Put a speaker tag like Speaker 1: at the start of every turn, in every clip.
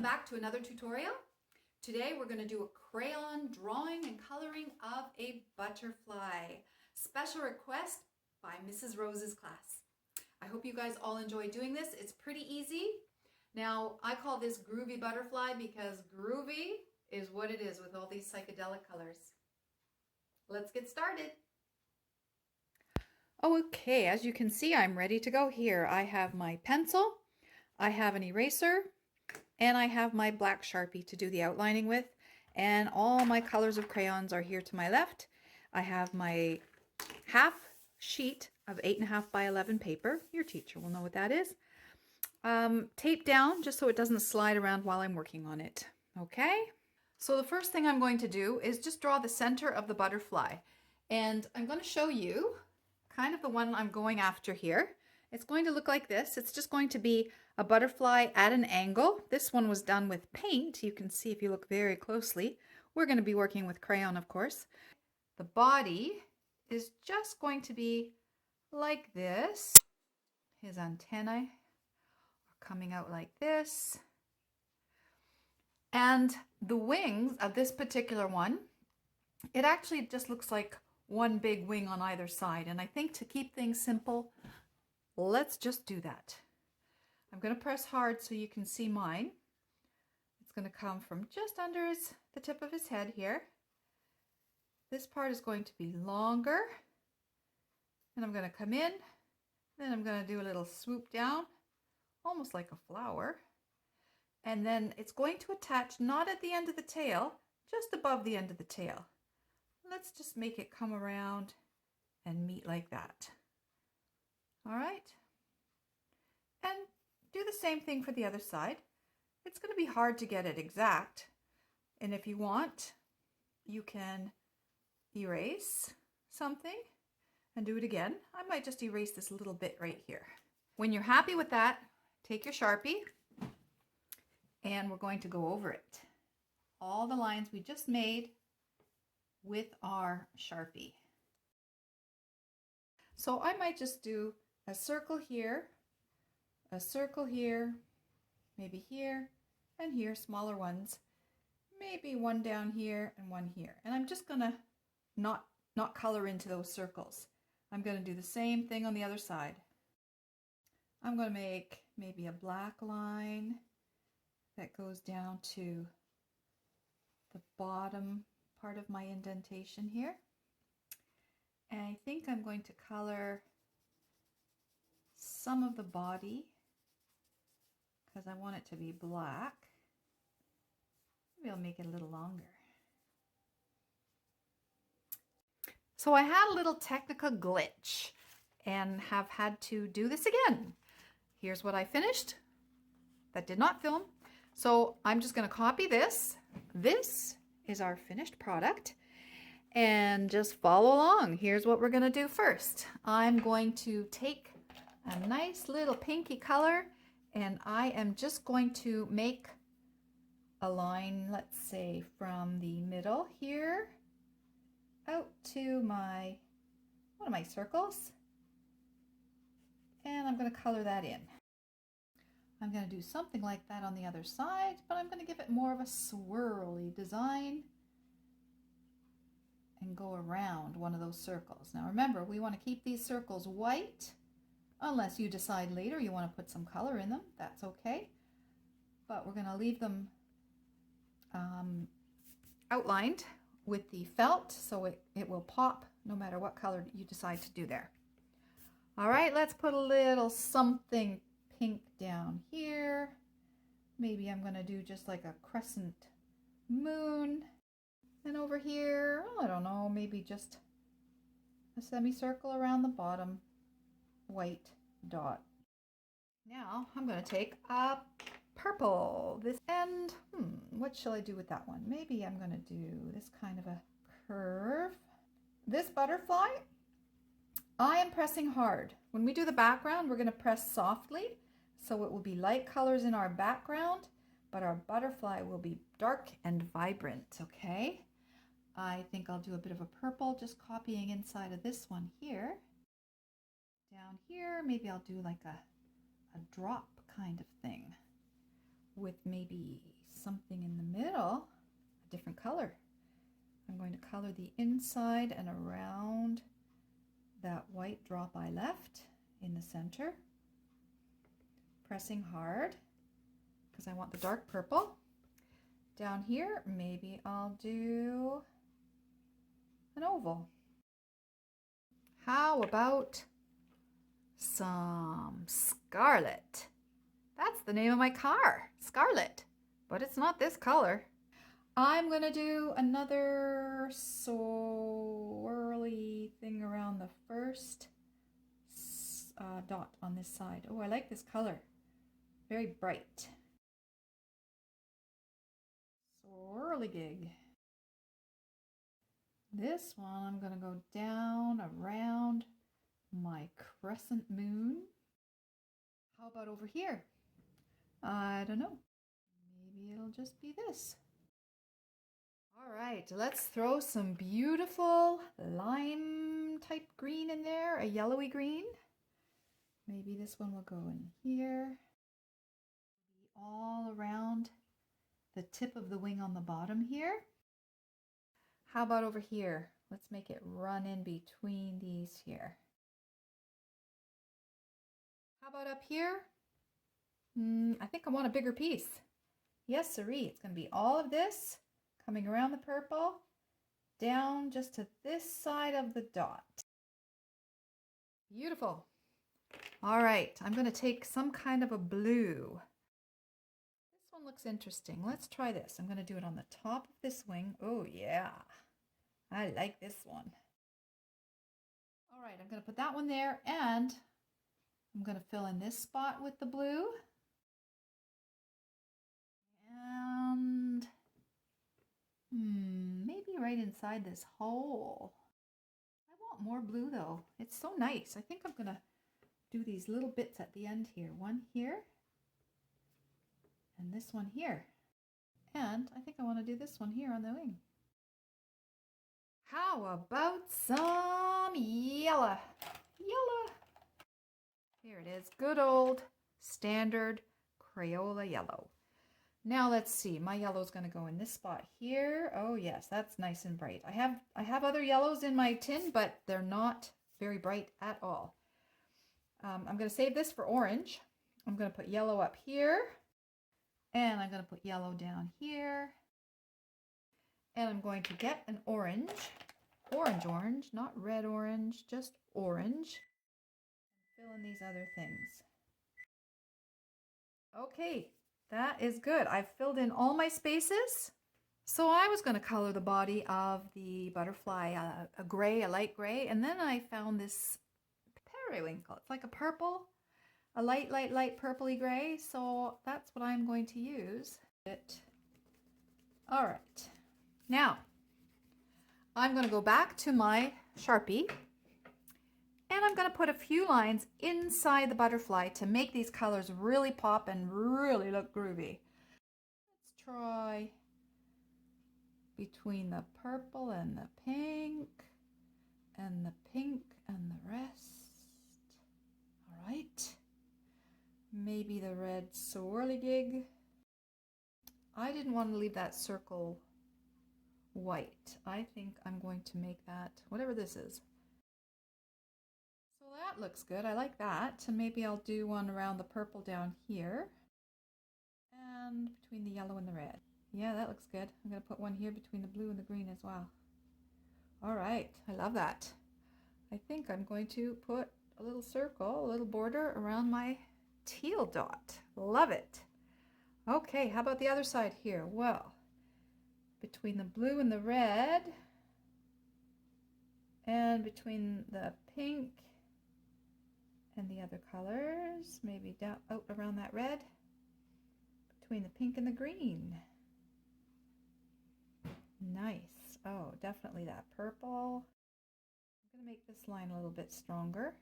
Speaker 1: back to another tutorial. Today we're going to do a crayon drawing and coloring of a butterfly. Special request by Mrs. Rose's class. I hope you guys all enjoy doing this. It's pretty easy. Now I call this Groovy butterfly because groovy is what it is with all these psychedelic colors. Let's get started. Okay, as you can see, I'm ready to go here. I have my pencil, I have an eraser, and I have my black Sharpie to do the outlining with, and all my colors of crayons are here to my left. I have my half sheet of 8.5 by 11 paper. Your teacher will know what that is. Taped down just so it doesn't slide around while I'm working on it. Okay, so the first thing I'm going to do is just draw the center of the butterfly, and I'm going to show you kind of the one I'm going after here. It's going to look like this. It's just going to be a butterfly at an angle. This one was done with paint. You can see if you look very closely. We're going to be working with crayon, of course. The body is just going to be like this. His antennae are coming out like this. And the wings of this particular one, it actually just looks like one big wing on either side. And I think to keep things simple, let's just do that. I'm going to press hard so you can see mine. It's going to come from just under the tip of his head here. This part is going to be longer. And I'm going to come in. Then I'm going to do a little swoop down, almost like a flower. And then it's going to attach not at the end of the tail, just above the end of the tail. Let's just make it come around and meet like that. All right. And do the same thing for the other side. It's going to be hard to get it exact. And if you want, you can erase something and do it again. I might just erase this little bit right here. When you're happy with that, take your Sharpie and we're going to go over it. All the lines we just made with our Sharpie. So I might just do a circle here, maybe here and here, smaller ones, maybe one down here and one here. And I'm just gonna not color into those circles. I'm gonna do the same thing on the other side. I'm gonna make maybe a black line that goes down to the bottom part of my indentation here. And I think I'm going to color some of the body because I want it to be black. Maybe I'll make it a little longer. So I had a little technical glitch and have had to do this again. Here's what I finished that did not film. So I'm just going to copy this. This is our finished product. And just follow along. Here's what we're going to do first. I'm going to take a nice little pinky color and I am just going to make a line, let's say from the middle here out to one of my circles, and I'm going to color that in. I'm going to do something like that on the other side, but I'm going to give it more of a swirly design and go around one of those circles. Now remember, we want to keep these circles white unless you decide later you want to put some color in them. That's okay. But we're going to leave them outlined with the felt so it will pop no matter what color you decide to do there. All right, let's put a little something pink down here. Maybe I'm going to do just like a crescent moon. And over here, I don't know, maybe just a semicircle around the bottom white dot. Now I'm going to take a purple, and what shall I do with that one? Maybe I'm going to do this kind of a curve. This butterfly, I am pressing hard. When we do the background, we're going to press softly, so it will be light colors in our background, but our butterfly will be dark and vibrant, okay? I think I'll do a bit of a purple, just copying inside of this one here. Down here, maybe I'll do like a drop kind of thing with maybe something in the middle, a different color. I'm going to color the inside and around that white drop I left in the center. Pressing hard because I want the dark purple. Down here, maybe I'll do an oval. How about some scarlet? That's the name of my car, Scarlet, but it's not this color. I'm gonna do another swirly thing around the first dot on this side. Oh, I like this color, very bright. Swirly gig. This one I'm gonna go down around my crescent moon. How about over here? I don't know. Maybe it'll just be this. All right, let's throw some beautiful lime type green in there, a yellowy green. Maybe this one will go in here. All around the tip of the wing on the bottom here. How about over here? Let's make it run in between these here. How about up here? I think I want a bigger piece. Yes, siree. It's going to be all of this coming around the purple, down just to this side of the dot. Beautiful. All right, I'm going to take some kind of a blue. This one looks interesting. Let's try this. I'm going to do it on the top of this wing. Oh, yeah. I like this one. All right, I'm going to put that one there, and I'm going to fill in this spot with the blue. And maybe right inside this hole. I want more blue though. It's so nice. I think I'm going to do these little bits at the end here. One here. And this one here. And I think I want to do this one here on the wing. How about some yellow? Yellow. Here it is. Good old standard Crayola yellow. Now let's see. My yellow is going to go in this spot here. Oh yes, that's nice and bright. I have other yellows in my tin, but they're not very bright at all. I'm going to save this for orange. I'm going to put yellow up here, and I'm going to put yellow down here. And I'm going to get an orange, orange, not red orange, just orange. And fill in these other things. Okay, that is good. I've filled in all my spaces. So I was going to color the body of the butterfly a gray, a light gray, and then I found this periwinkle. It's like a purple, a light purpley gray. So that's what I'm going to use. All right. Now, I'm going to go back to my Sharpie, and I'm going to put a few lines inside the butterfly to make these colors really pop and really look groovy. Let's try between the purple and the pink and the pink and the rest. All right. Maybe the red swirly gig. I didn't want to leave that circle white. I think I'm going to make that whatever this is. So that looks good. I like that. And maybe I'll do one around the purple down here and between the yellow and the red. Yeah, that looks good. I'm going to put one here between the blue and the green as well. All right, I love that. I think I'm going to put a little circle, a little border around my teal dot. Love it. Okay, how about the other side here? Well, between the blue and the red, and between the pink and the other colors, maybe down out around that red, between the pink and the green. Nice. Oh, definitely that purple. I'm going to make this line a little bit stronger.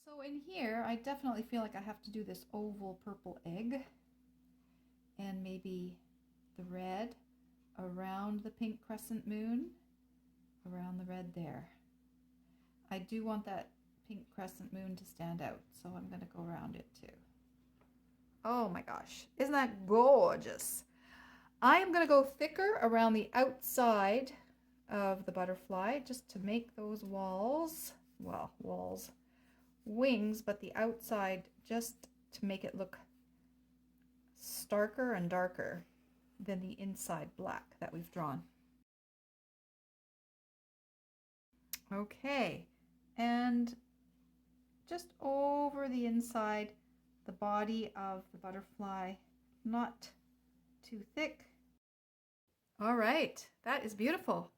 Speaker 1: So in here, I definitely feel like I have to do this oval purple egg, and maybe the red around the pink crescent moon, around the red there. I do want that pink crescent moon to stand out, so I'm going to go around it too. Oh my gosh, isn't that gorgeous? I am going to go thicker around the outside of the butterfly just to make those walls, well, walls, wings, but the outside just to make it look starker and darker than the inside black that we've drawn. Okay, and just over the inside, the body of the butterfly, not too thick. All right, that is beautiful.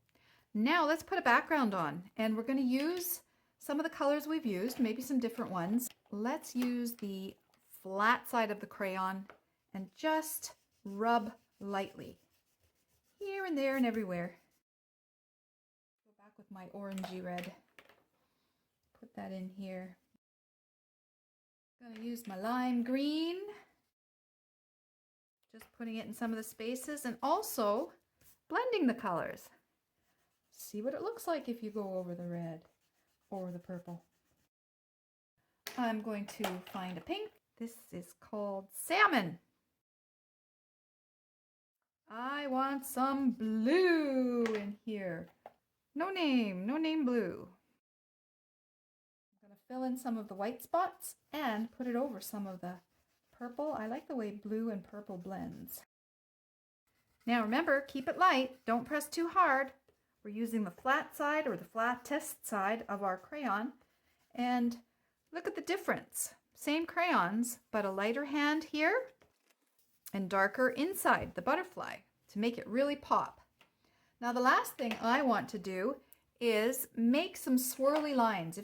Speaker 1: Now let's put a background on, and we're going to use some of the colors we've used, maybe some different ones. Let's use the flat side of the crayon and just rub lightly here and there and everywhere. Go back with my orangey red. Put that in here. I'm going to use my lime green. Just putting it in some of the spaces and also blending the colors. See what it looks like if you go over the red or the purple. I'm going to find a pink. This is called Salmon. I want some blue in here. No name blue. I'm going to fill in some of the white spots and put it over some of the purple. I like the way blue and purple blends. Now remember, keep it light. Don't press too hard. We're using the flat side or the flattest side of our crayon. And look at the difference. Same crayons, but a lighter hand here and darker inside the butterfly to make it really pop. Now the last thing I want to do is make some swirly lines.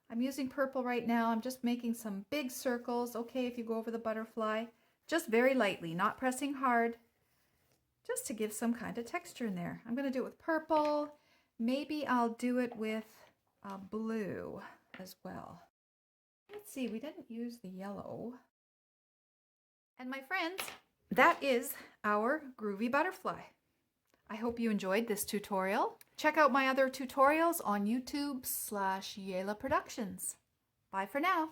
Speaker 1: I'm using purple right now. I'm just making some big circles. Okay, if you go over the butterfly, just very lightly, not pressing hard, just to give some kind of texture in there. I'm going to do it with purple. Maybe I'll do it with blue as well. Let's see, we didn't use the yellow. And my friends, that is our groovy butterfly. I hope you enjoyed this tutorial. Check out my other tutorials on YouTube /Yela Productions. Bye for now.